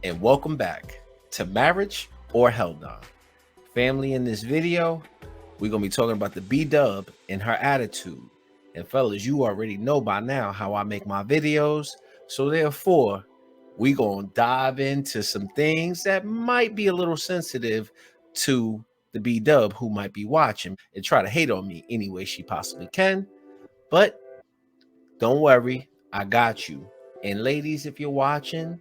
and welcome back to Marriage or Hell Nah. Family, in this video, we're going to be talking about the B-Dub and her attitude. And fellas, you already know by now how I make my videos. So therefore, we're going to dive into some things that might be a little sensitive to the B-Dub who might be watching and try to hate on me any way she possibly can. But don't worry, I got you. And ladies, if you're watching,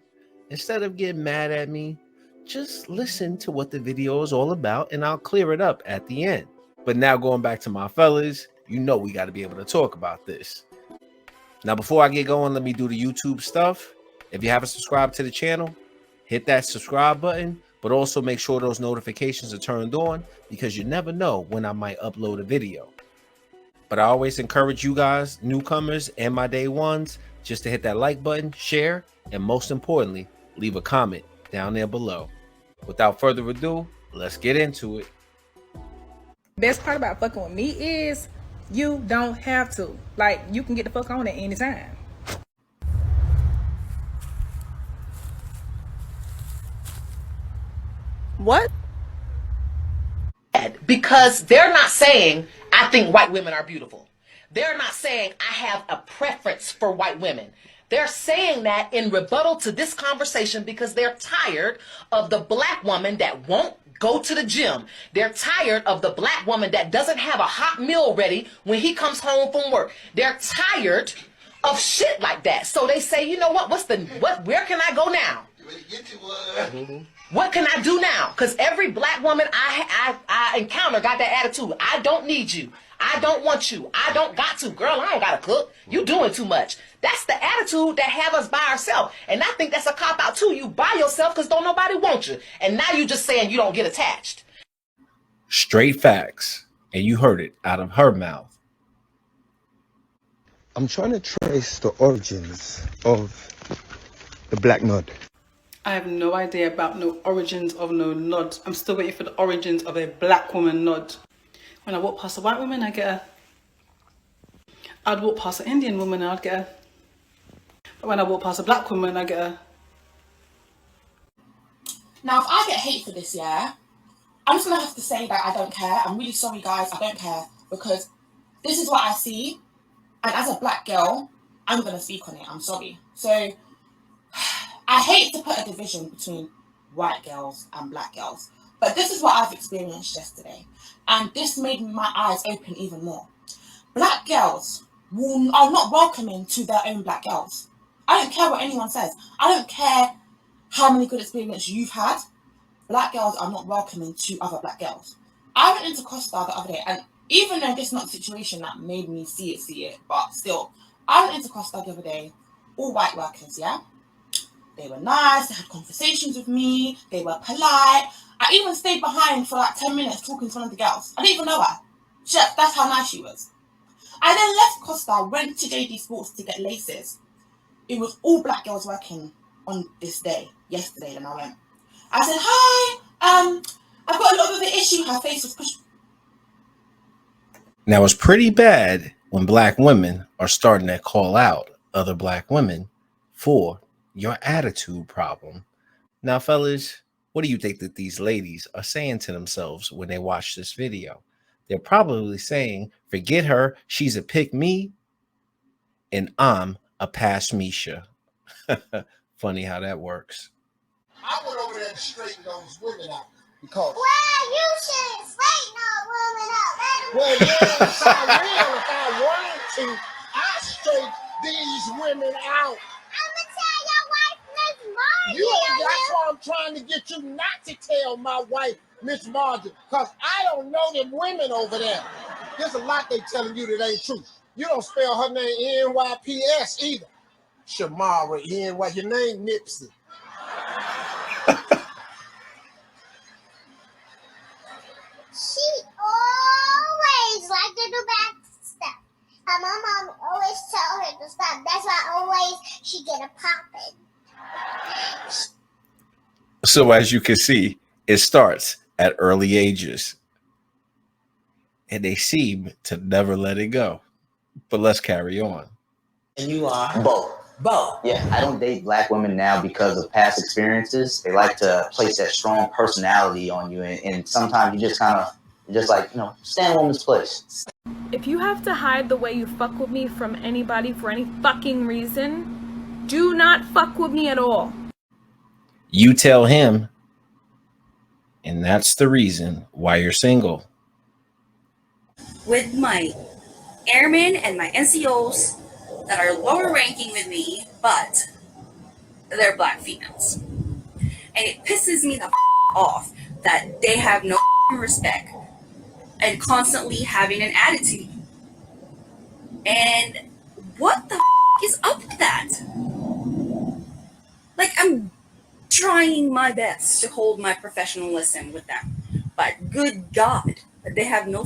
instead of getting mad at me, just listen to what the video is all about and I'll clear it up at the end. But now going back to my fellas, you know we got to be able to talk about this. Now, before I get going, let me do the YouTube stuff. If you haven't subscribed to the channel, hit that subscribe button, but also make sure those notifications are turned on because you never know when I might upload a video. But I always encourage you guys, newcomers and my day ones, just to hit that like button, share, and most importantly, leave a comment down there below. Without further ado, let's get into it. Best part about fucking with me is you don't have to. Like, you can get the fuck on at any time. What? Because they're not saying, I think white women are beautiful. They're not saying, I have a preference for white women. They're saying that in rebuttal to this conversation because they're tired of the black woman that won't go to the gym. They're tired of the black woman that doesn't have a hot meal ready when he comes home from work. They're tired of shit like that. So they say, you know what, where can I go now? What can I do now? Because every black woman I encounter got that attitude. I don't need you. I don't want you. I don't got to. Girl, I ain't got to cook. You doing too much. That's the attitude that have us by ourselves. And I think that's a cop-out too. You by yourself because don't nobody want you. And now you just saying you don't get attached. Straight facts. And you heard it out of her mouth. I'm trying to trace the origins of the black nod. I have no idea about no origins of no nod. I'm still waiting for the origins of a black woman nod. When I walk past a white woman, I get a... I'd walk past an Indian woman and I'd get a... But when I walk past a black woman, I get a... Now, if I get hate for this, yeah, I'm just going to have to say that I don't care. I'm really sorry, guys. I don't care because this is what I see. And as a black girl, I'm going to speak on it. I'm sorry. So, I hate to put a division between white girls and black girls. But this is what I've experienced yesterday. And this made my eyes open even more. Black girls are not welcoming to their own black girls. I don't care what anyone says. I don't care how many good experiences you've had. Black girls are not welcoming to other black girls. I went into Costa the other day, and even though this is not the situation that made me see it, but still, I went into Costa the other day, all white workers, yeah? They were nice, they had conversations with me, they were polite. I even stayed behind for like 10 minutes talking to one of the girls. I didn't even know her. That's how nice she was. I then left Costa, went to JD Sports to get laces. It was all black girls working on this day, yesterday, and I went. I said, hi, I've got a little bit of an issue. Her face was pushed. Now, it's pretty bad when black women are starting to call out other black women for your attitude problem. Now, fellas, what do you think that these ladies are saying to themselves when they watch this video? They're probably saying, forget her, she's a pick me, and I'm a pass Misha. Funny how that works. I went over there to straighten those women out because... Well, you shouldn't straighten no woman out. Well, yes, I will. If I wanted to, I straighten these women out. I'm going to tell your wife, Miss Margie. That's why I'm trying to get you not to tell my wife, Miss Margie, because I don't know them women over there. There's a lot they telling you that ain't true. You don't spell her name N-Y-P-S either. Shamara N-Y, your name Nipsey. She always liked to do bad stuff. And my mom always tell her to stop. That's why always she get a poppin'. So as you can see, it starts at early ages. And they seem to never let it go. But let's carry on. And you are? Both. Bo. Yeah, I don't date black women now because of past experiences. They like to place that strong personality on you, and sometimes you just kind of, just like, you know, stand in a woman's place. If you have to hide the way you fuck with me from anybody for any fucking reason, do not fuck with me at all. You tell him, and that's the reason why you're single. With my airmen and my NCOs that are lower ranking with me, but they're black females. And it pisses me the off that they have no respect and constantly having an attitude. And what the is up with that? Like, I'm trying my best to hold my professionalism with them, but good God, they have no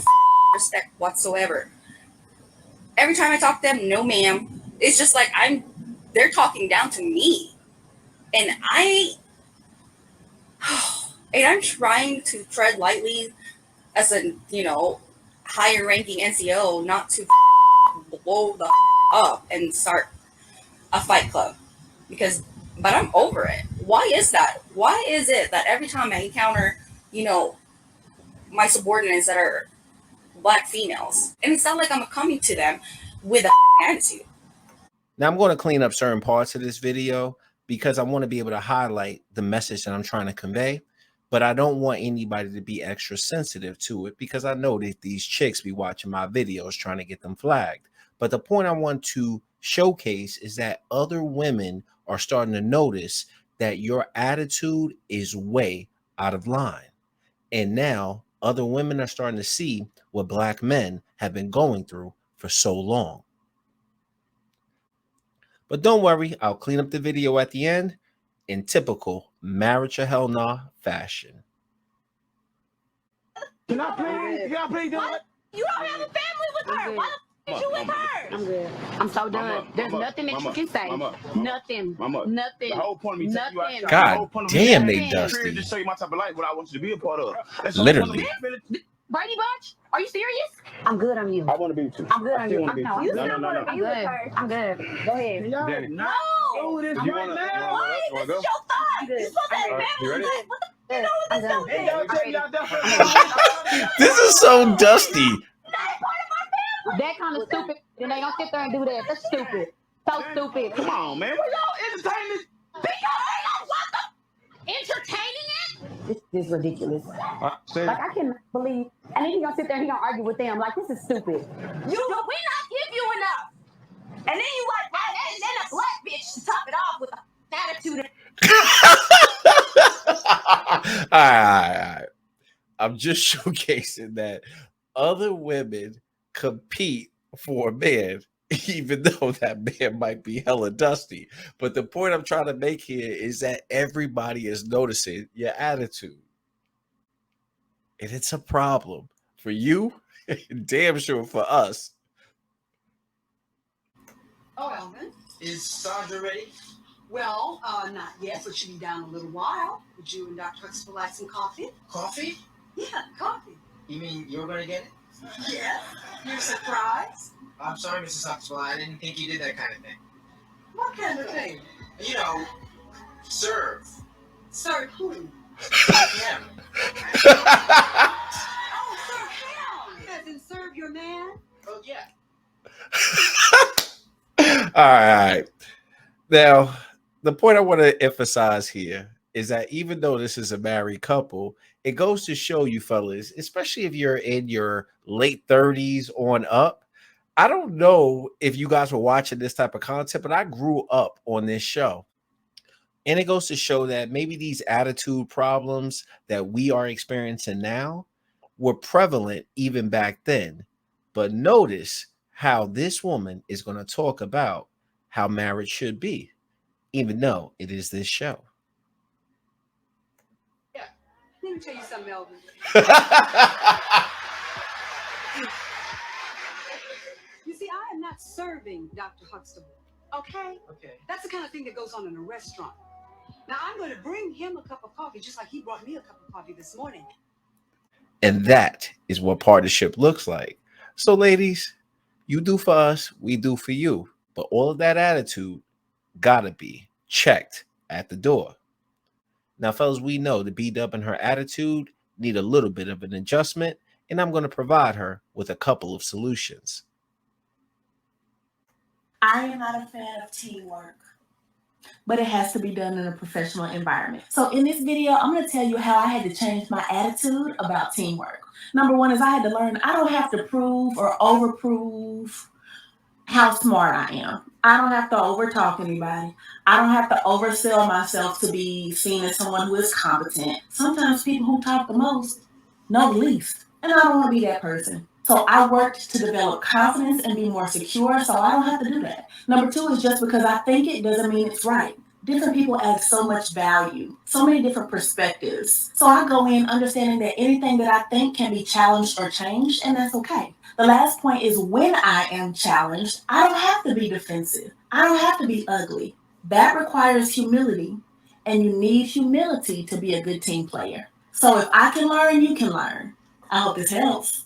respect whatsoever. Every time I talk to them, no ma'am. It's just like they're talking down to me. And I'm trying to tread lightly as a, higher ranking NCO, not to blow the up and start a fight club. But I'm over it. Why is that? Why is it that every time I encounter, my subordinates that are black females, and it's not like I'm coming to them with an attitude. Now I'm going to clean up certain parts of this video because I want to be able to highlight the message that I'm trying to convey, but I don't want anybody to be extra sensitive to it because I know that these chicks be watching my videos trying to get them flagged. But the point I want to showcase is that other women are starting to notice that your attitude is way out of line. And now other women are starting to see what black men have been going through for so long. But don't worry, I'll clean up the video at the end in typical Marriage or Hell Nah fashion. Can I please do it? You don't have a family with her. Why the f*** is you with her? I'm good. I'm so done. There's nothing that you can say. Nothing. Nothing. The whole point of me taking you outside. God damn, they dusty. Just show you my type of life, what I want you to be a part of. That's literally. Brady Bunch? Are you serious? I'm good on you. I want to be with you. I'm good on you. No. I'm good. I'm good. Go ahead. Danny. No. Oh, this right now. Why? This is your thought. You're supposed to have family. What the f*** I'm done. Hey, y'all check y'all done. This is so dusty. That kind of stupid. Then they gonna sit there and do that. That's stupid. So stupid. Come on, man. What y'all entertaining this? Entertaining it? This is ridiculous. Like, I cannot believe. And then he gonna sit there and he gonna argue with them. Like, this is stupid. We not give you enough. And then you and then a black bitch to top it off with an attitude. All right. I'm just showcasing that other women compete for a man, even though that man might be hella dusty. But the point I'm trying to make here is that everybody is noticing your attitude. And it's a problem for you, damn sure for us. Oh, Elvin. Is Sandra ready? Well, not yet, but she'll be down a little while. Would you and Dr. Huxtable like some coffee? Coffee? Yeah, coffee. You mean you're going to get it? Yes. You're surprised? I'm sorry, Mrs. Huxtable. I didn't think you did that kind of thing. What kind of thing? You know, serve. Serve who? Him. Oh, serve him! As in serve your man? Oh, yeah. All right. Now, the point I want to emphasize here is that even though this is a married couple, it goes to show you fellas, especially if you're in your late 30s on up. I don't know if you guys were watching this type of content, but I grew up on this show. And it goes to show that maybe these attitude problems that we are experiencing now were prevalent even back then. But notice how this woman is going to talk about how marriage should be, even though it is this show. Yeah. Let me tell you something, Melvin. You see, I am not serving Dr. Huxtable. Okay? Okay. That's the kind of thing that goes on in a restaurant. Now, I'm going to bring him a cup of coffee, just like he brought me a cup of coffee this morning. And that is what partnership looks like. So, ladies, you do for us, we do for you. But all of that attitude gotta be checked at the door. Now, fellas, we know the B-Dub and her attitude need a little bit of an adjustment, and I'm going to provide her with a couple of solutions. I am not a fan of teamwork, but it has to be done in a professional environment. So in this video, I'm going to tell you how I had to change my attitude about teamwork. Number one is I had to learn I don't have to prove or overprove how smart I am. I don't have to overtalk anybody. I don't have to oversell myself to be seen as someone who is competent. Sometimes people who talk the most know the least, and I don't want to be that person. So I worked to develop confidence and be more secure, so I don't have to do that. Number two is just because I think it doesn't mean it's right. Different people add so much value, so many different perspectives. So I go in understanding that anything that I think can be challenged or changed, and that's okay. The last point is when I am challenged, I don't have to be defensive. I don't have to be ugly. That requires humility, and you need humility to be a good team player. So if I can learn, you can learn. I hope this helps.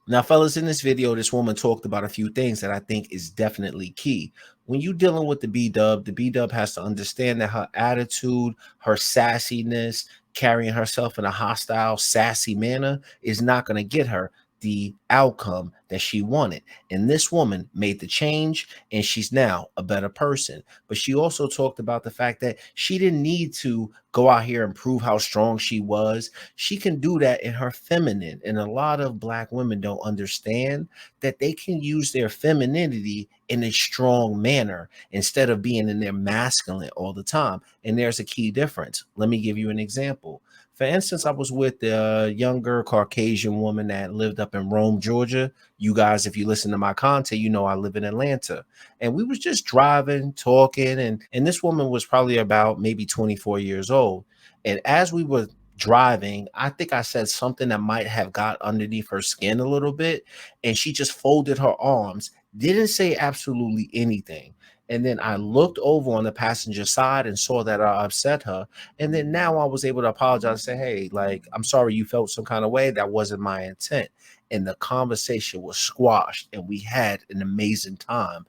Now, fellas, in this video, this woman talked about a few things that I think is definitely key. When you're dealing with the B-Dub has to understand that her attitude, her sassiness, carrying herself in a hostile, sassy manner is not going to get her the outcome that she wanted. And this woman made the change, and she's now a better person. But she also talked about the fact that she didn't need to go out here and prove how strong she was. She can do that in her feminine. And a lot of Black women don't understand that they can use their femininity in a strong manner instead of being in their masculine all the time. And there's a key difference. Let me give you an example. For instance, I was with a younger Caucasian woman that lived up in Rome, Georgia. You guys, if you listen to my content, you know I live in Atlanta. And we was just driving, talking, and this woman was probably about maybe 24 years old. And as we were driving, I think I said something that might have got underneath her skin a little bit, and she just folded her arms, didn't say absolutely anything. And then I looked over on the passenger side and saw that I upset her. And then now I was able to apologize and say, hey, like, I'm sorry you felt some kind of way. That wasn't my intent. And the conversation was squashed, and we had an amazing time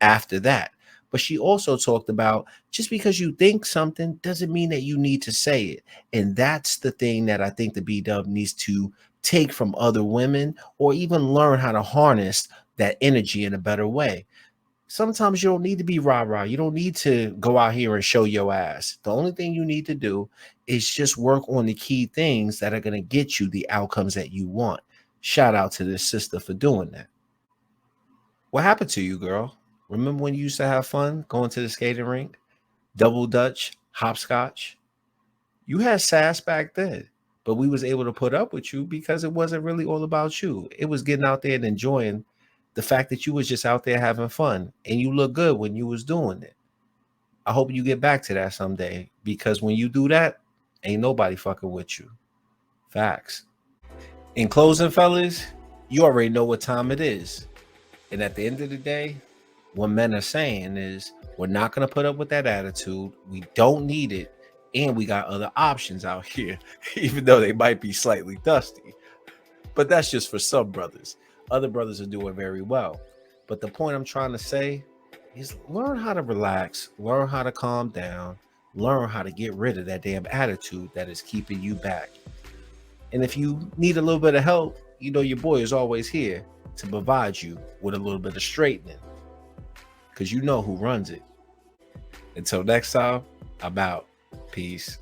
after that. But she also talked about just because you think something doesn't mean that you need to say it. And that's the thing that I think the B-Dub needs to take from other women, or even learn how to harness that energy in a better way. Sometimes you don't need to be rah-rah. You don't need to go out here and show your ass. The only thing you need to do is just work on the key things that are going to get you the outcomes that you want. Shout out to this sister for doing that. What happened to you, girl? Remember when you used to have fun going to the skating rink, double dutch, hopscotch? You had sass back then, but we was able to put up with you because it wasn't really all about you. It was getting out there and enjoying the fact that you was just out there having fun, and you look good when you was doing it. I hope you get back to that someday, because when you do that, ain't nobody fucking with you. Facts. In closing, fellas, you already know what time it is. And at the end of the day, what men are saying is, we're not going to put up with that attitude. We don't need it. And we got other options out here, even though they might be slightly dusty. But that's just for some brothers. Other brothers are doing very well. But the point I'm trying to say is, learn how to relax, learn how to calm down, learn how to get rid of that damn attitude that is keeping you back. And if you need a little bit of help, you know your boy is always here to provide you with a little bit of straightening, because you know who runs it. Until next time, I'm out. Peace.